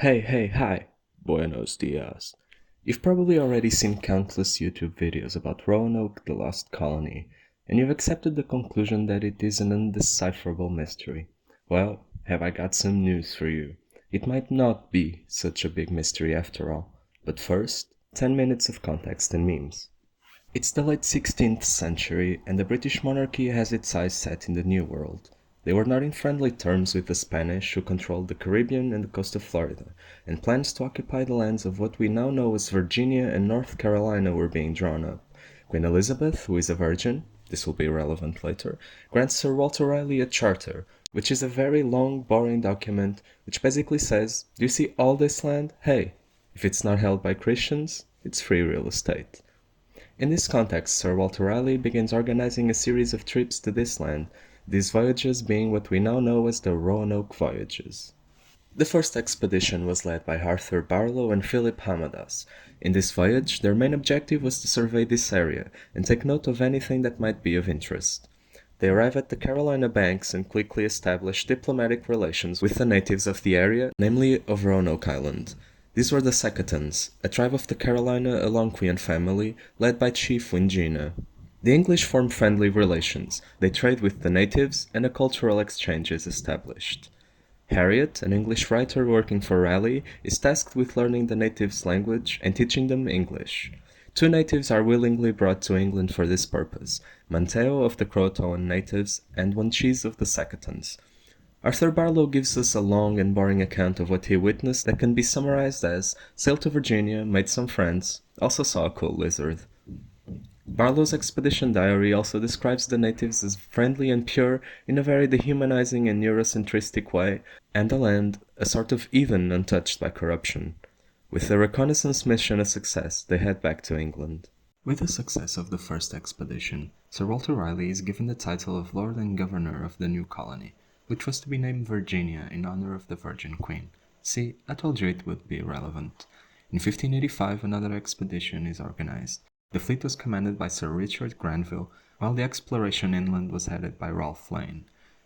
Hi. Buenos dias. You've probably already seen countless YouTube videos about Roanoke, the lost colony, and you've accepted the conclusion that it is an undecipherable mystery. Well, have I got some news for you. It might not be such a big mystery after all. But first, 10 minutes of context and memes. It's the late 16th century, and the British monarchy has its eyes set in the New World. They were not in friendly terms with the Spanish, who controlled the Caribbean and the coast of Florida, and plans to occupy the lands of what we now know as Virginia and North Carolina were being drawn up. Queen Elizabeth, who is a virgin, this will be relevant later, grants Sir Walter Raleigh a charter, which is a very long, boring document which basically says, do you see all this land? Hey, if it's not held by Christians, it's free real estate. In this context, Sir Walter Raleigh begins organizing a series of trips to this land, these voyages being what we now know as the Roanoke voyages. The first expedition was led by Arthur Barlow and Philip Hamadas. In this voyage, their main objective was to survey this area and take note of anything that might be of interest. They arrive at the Carolina banks and quickly establish diplomatic relations with the natives of the area, namely of Roanoke Island. These were the Secotans, a tribe of the Carolina Algonquian family led by Chief Wingina. The English form friendly relations, they trade with the natives, and a cultural exchange is established. Harriet, an English writer working for Raleigh, is tasked with learning the natives' language and teaching them English. Two natives are willingly brought to England for this purpose, Manteo of the Croatoan natives and Wanchese of the Secotans. Arthur Barlow gives us a long and boring account of what he witnessed that can be summarized as sailed to Virginia, made some friends, also saw a cool lizard. Barlow's expedition diary also describes the natives as friendly and pure in a very dehumanizing and Eurocentristic way, and the land a sort of Eden untouched by corruption. With the reconnaissance mission a success, they head back to England. With the success of the first expedition, Sir Walter Raleigh is given the title of Lord and Governor of the new colony, which was to be named Virginia in honor of the Virgin Queen. See, I told you it would be relevant. In 1585, another expedition is organized. The fleet was commanded by Sir Richard Granville, while the exploration inland was headed by Ralph Lane.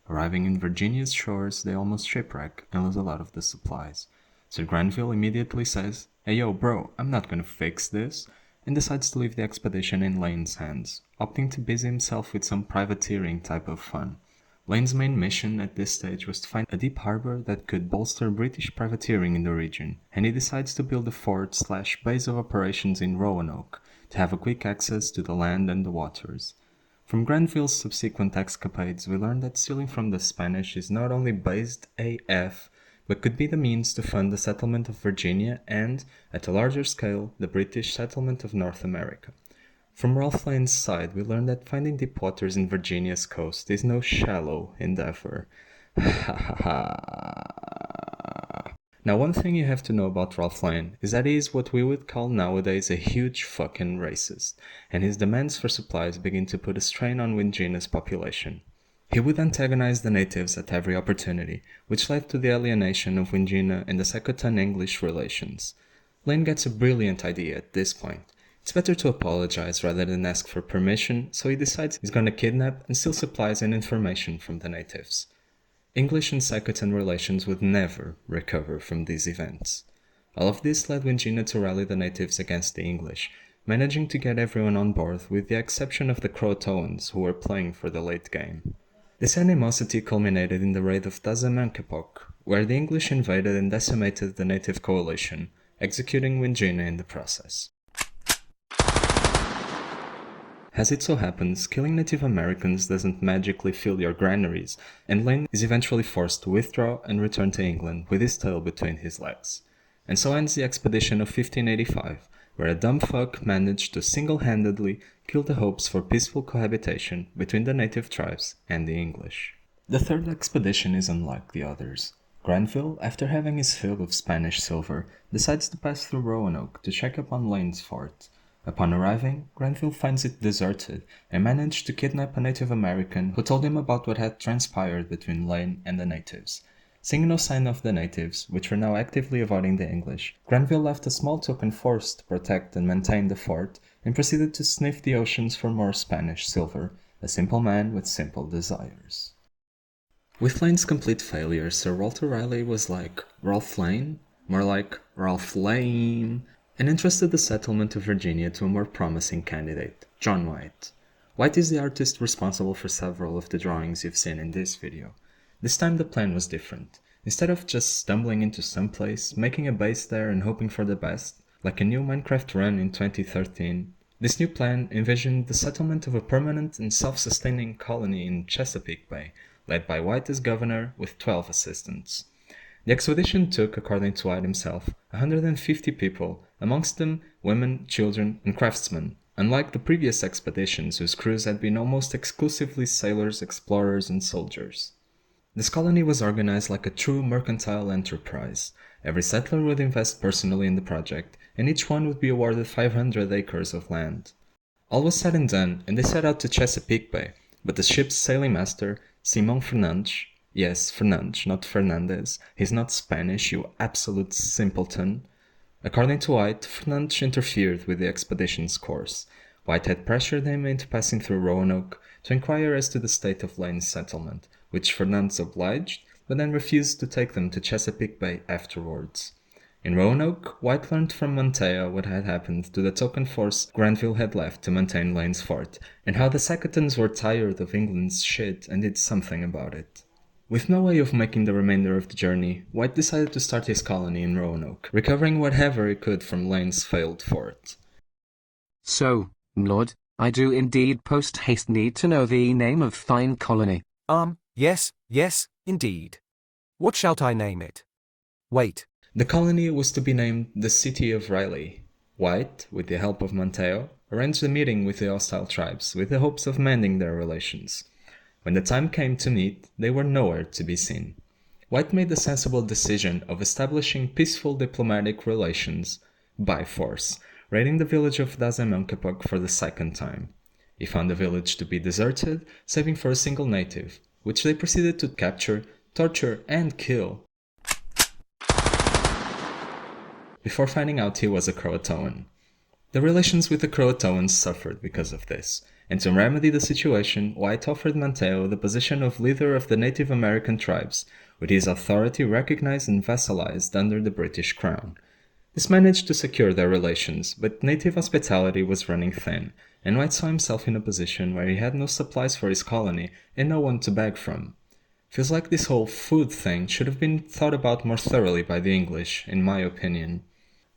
Arriving in Virginia's shores, they almost shipwreck and lose a lot of the supplies. Sir Granville immediately says, "Hey yo bro, I'm not gonna fix this," and decides to leave the expedition in Lane's hands, opting to busy himself with some privateering type of fun. Lane's main mission at this stage was to find a deep harbor that could bolster British privateering in the region, and he decides to build a fort/base of operations in Roanoke, to have a quick access to the land and the waters. From Granville's subsequent escapades, we learn that stealing from the Spanish is not only based AF, but could be the means to fund the settlement of Virginia and, at a larger scale, the British settlement of North America. From Ralph Lane's side, we learn that finding deep waters in Virginia's coast is no shallow endeavor. Now, one thing you have to know about Ralph Lane is that he is what we would call nowadays a huge fucking racist, and his demands for supplies begin to put a strain on Wingina's population. He would antagonize the natives at every opportunity, which led to the alienation of Wingina and the Secotan-English relations. Lane gets a brilliant idea at this point. It's better to apologize rather than ask for permission, so he decides he's gonna kidnap and steal supplies and information from the natives. English and Secotan relations would never recover from these events. All of this led Wingina to rally the natives against the English, managing to get everyone on board with the exception of the Croatoans, who were playing for the late game. This animosity culminated in the raid of Tazamanquepec, where the English invaded and decimated the native coalition, executing Wingina in the process. As it so happens, killing Native Americans doesn't magically fill your granaries, and Lane is eventually forced to withdraw and return to England with his tail between his legs. And so ends the expedition of 1585, where a dumb fuck managed to single-handedly kill the hopes for peaceful cohabitation between the native tribes and the English. The third expedition is unlike the others. Granville, after having his fill of Spanish silver, decides to pass through Roanoke to check upon Lane's fort. Upon arriving, Granville finds it deserted and managed to kidnap a Native American who told him about what had transpired between Lane and the natives. Seeing no sign of the natives, which were now actively avoiding the English, Granville left a small token force to protect and maintain the fort and proceeded to sniff the oceans for more Spanish silver, a simple man with simple desires. With Lane's complete failure, Sir Walter Raleigh was like, Ralph Lane? more like Ralph Lane, and entrusted the settlement of Virginia to a more promising candidate, John White. White is the artist responsible for several of the drawings you've seen in this video. This time the plan was different. Instead of just stumbling into some place, making a base there and hoping for the best, like a new Minecraft run in 2013, this new plan envisioned the settlement of a permanent and self-sustaining colony in Chesapeake Bay, led by White as governor with 12 assistants. The expedition took, according to White himself, 150 people, amongst them women, children, and craftsmen, unlike the previous expeditions whose crews had been almost exclusively sailors, explorers, and soldiers. This colony was organized like a true mercantile enterprise. Every settler would invest personally in the project, and each one would be awarded 500 acres of land. All was said and done, and they set out to Chesapeake Bay, but the ship's sailing master, Simon Fernandes, yes, Fernandes, not Fernandez, he's not Spanish, you absolute simpleton. According to White, Fernandes interfered with the expedition's course. White had pressured him into passing through Roanoke to inquire as to the state of Lane's settlement, which Fernandes obliged, but then refused to take them to Chesapeake Bay afterwards. In Roanoke, White learned from Montea what had happened to the token force Granville had left to maintain Lane's fort, and how the Sackatons were tired of England's shit and did something about it. With no way of making the remainder of the journey, White decided to start his colony in Roanoke, recovering whatever he could from Lane's failed fort. So, Lord, I do indeed post haste need to know the name of thine colony. Yes, indeed. What shalt I name it? Wait. The colony was to be named the City of Riley. White, with the help of Montea, arranged a meeting with the hostile tribes with the hopes of mending their relations. When the time came to meet, they were nowhere to be seen. White made the sensible decision of establishing peaceful diplomatic relations by force, raiding the village of Dasemonkepog for the second time. He found the village to be deserted, saving for a single native, which they proceeded to capture, torture, and kill, before finding out he was a Croatoan. The relations with the Croatoans suffered because of this, and to remedy the situation, White offered Montea the position of leader of the Native American tribes, with his authority recognized and vassalized under the British Crown. This managed to secure their relations, but native hospitality was running thin, and White saw himself in a position where he had no supplies for his colony and no one to beg from. Feels like this whole food thing should have been thought about more thoroughly by the English, in my opinion.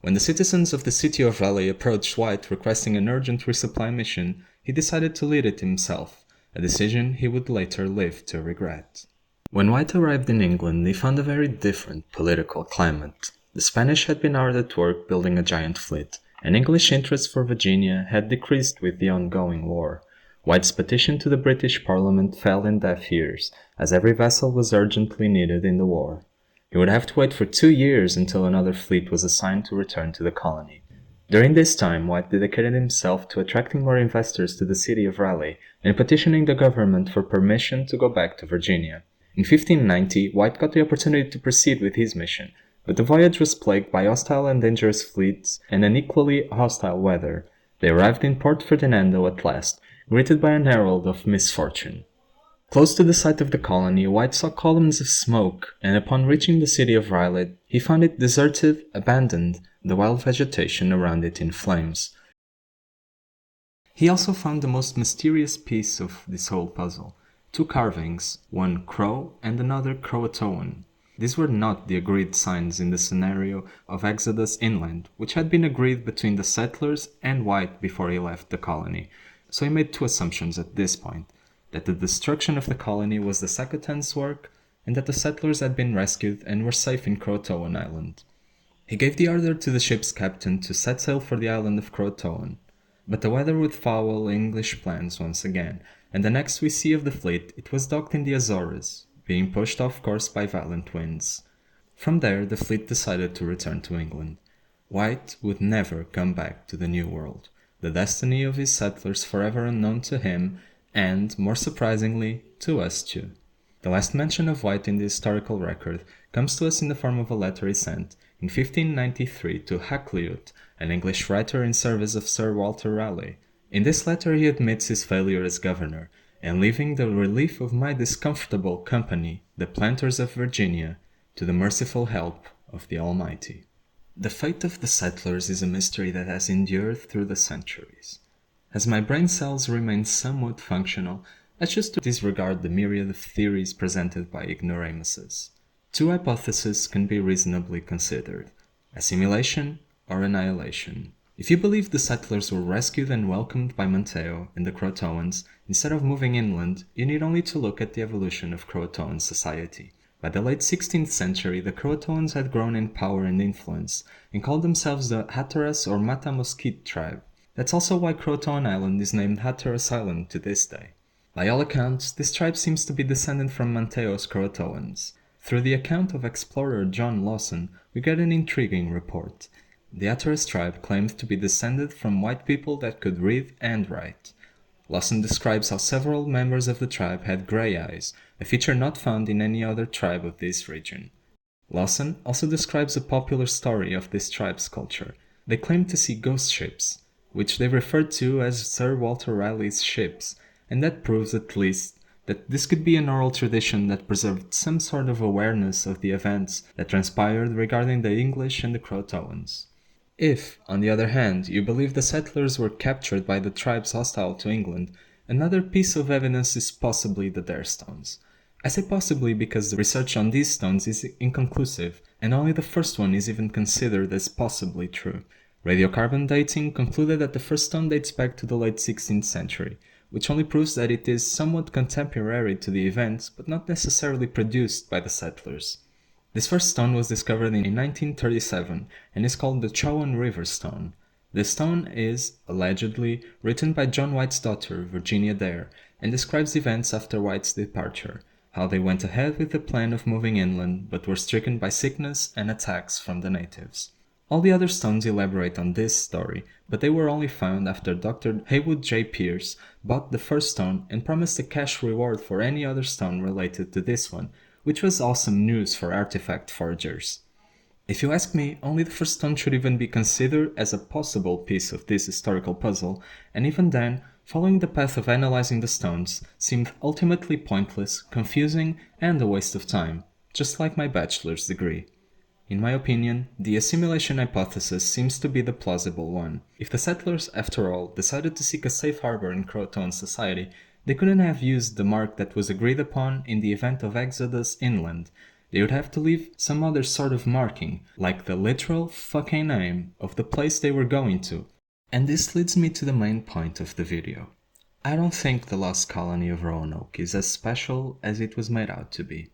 When the citizens of the city of Raleigh approached White requesting an urgent resupply mission, he decided to lead it himself, a decision he would later live to regret. When White arrived in England, he found a very different political climate. The Spanish had been hard at work building a giant fleet, and English interest for Virginia had decreased with the ongoing war. White's petition to the British Parliament fell in deaf ears, as every vessel was urgently needed in the war. He would have to wait for 2 years until another fleet was assigned to return to the colony. During this time, White dedicated himself to attracting more investors to the city of Raleigh and petitioning the government for permission to go back to Virginia. In 1590, White got the opportunity to proceed with his mission, but the voyage was plagued by hostile and dangerous fleets and unequally hostile weather. They arrived in Port Ferdinando at last, greeted by an herald of misfortune. Close to the site of the colony, White saw columns of smoke, and upon reaching the city of Raleigh, he found it deserted, abandoned, the wild vegetation around it in flames. He also found the most mysterious piece of this whole puzzle: 2 carvings, one crow and another Croatoan. These were not the agreed signs in the scenario of Exodus inland, which had been agreed between the settlers and White before he left the colony, so he made 2 assumptions at this point: that the destruction of the colony was the Sackatons' work, and that the settlers had been rescued and were safe in Croatoan Island. He gave the order to the ship's captain to set sail for the island of Croatoan, but the weather would foul English plans once again, and the next we see of the fleet it was docked in the Azores, being pushed off course by violent winds. From there the fleet decided to return to England. White would never come back to the New World, the destiny of his settlers forever unknown to him, and, more surprisingly, to us too. The last mention of White in the historical record comes to us in the form of a letter he sent in 1593 to Hakluyt, an English writer in service of Sir Walter Raleigh. In this letter he admits his failure as governor, and leaving the relief of my discomfortable company, the planters of Virginia, to the merciful help of the Almighty. The fate of the settlers is a mystery that has endured through the centuries. As my brain cells remain somewhat functional, let's just disregard the myriad of theories presented by ignoramuses. Two hypotheses can be reasonably considered: assimilation or annihilation. If you believe the settlers were rescued and welcomed by Monteo and the Croatoans, instead of moving inland, you need only to look at the evolution of Croatoan society. By the late 16th century, the Croatoans had grown in power and influence, and called themselves the Hatteras or Matamosquit tribe. That's also why Croatoan Island is named Hatteras Island to this day. By all accounts, this tribe seems to be descended from Monteo's Croatoans. Through the account of explorer John Lawson, we get an intriguing report. The Hatteras tribe claimed to be descended from white people that could read and write. Lawson describes how several members of the tribe had grey eyes, a feature not found in any other tribe of this region. Lawson also describes a popular story of this tribe's culture. They claimed to see ghost ships, which they referred to as Sir Walter Raleigh's ships, and that proves at least that this could be an oral tradition that preserved some sort of awareness of the events that transpired regarding the English and the Croatoans. If, on the other hand, you believe the settlers were captured by the tribes hostile to England, another piece of evidence is possibly the Dare stones. I say possibly because the research on these stones is inconclusive, and only the first one is even considered as possibly true. Radiocarbon dating concluded that the first stone dates back to the late 16th century, which only proves that it is somewhat contemporary to the events, but not necessarily produced by the settlers. This first stone was discovered in 1937 and is called the Chowan River Stone. This stone is, allegedly, written by John White's daughter, Virginia Dare, and describes events after White's departure, how they went ahead with the plan of moving inland but were stricken by sickness and attacks from the natives. All the other stones elaborate on this story, but they were only found after Dr. Haywood J. Pierce bought the first stone and promised a cash reward for any other stone related to this one, which was awesome news for artifact foragers. If you ask me, only the first stone should even be considered as a possible piece of this historical puzzle, and even then, following the path of analyzing the stones seemed ultimately pointless, confusing, and a waste of time, just like my bachelor's degree. In my opinion, the assimilation hypothesis seems to be the plausible one. If the settlers, after all, decided to seek a safe harbor in Croatoan society, they couldn't have used the mark that was agreed upon in the event of exodus inland. They would have to leave some other sort of marking, like the literal fucking name of the place they were going to. And this leads me to the main point of the video. I don't think the lost colony of Roanoke is as special as it was made out to be.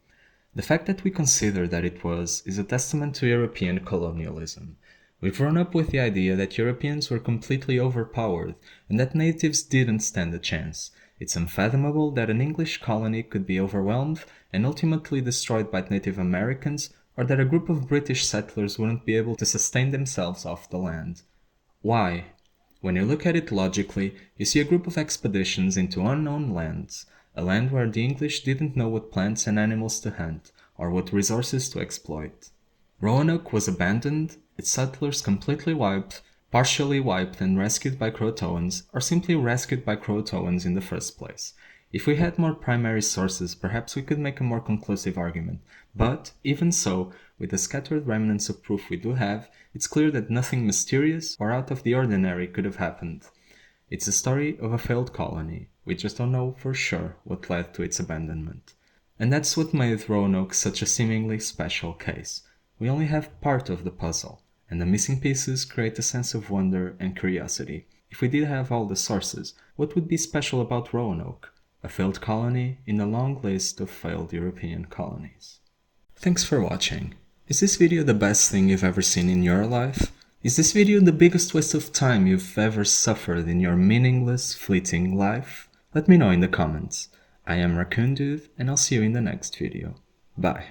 The fact that we consider that it was is a testament to European colonialism. We've grown up with the idea that Europeans were completely overpowered and that natives didn't stand a chance. It's unfathomable that an English colony could be overwhelmed and ultimately destroyed by Native Americans, or that a group of British settlers wouldn't be able to sustain themselves off the land. Why? When you look at it logically, you see a group of expeditions into unknown lands, a land where the English didn't know what plants and animals to hunt, or what resources to exploit. Roanoke was abandoned, its settlers completely wiped, partially wiped and rescued by Croatoans, or simply rescued by Croatoans in the first place. If we had more primary sources, perhaps we could make a more conclusive argument, but, even so, with the scattered remnants of proof we do have, it's clear that nothing mysterious or out of the ordinary could have happened. It's a story of a failed colony. We just don't know for sure what led to its abandonment. And that's what made Roanoke such a seemingly special case. We only have part of the puzzle, and the missing pieces create a sense of wonder and curiosity. If we did have all the sources, what would be special about Roanoke? A failed colony in a long list of failed European colonies. Thanks for watching. Is this video the best thing you've ever seen in your life? Is this video the biggest waste of time you've ever suffered in your meaningless, fleeting life? Let me know in the comments. I am Raccoon Dude, and I'll see you in the next video. Bye.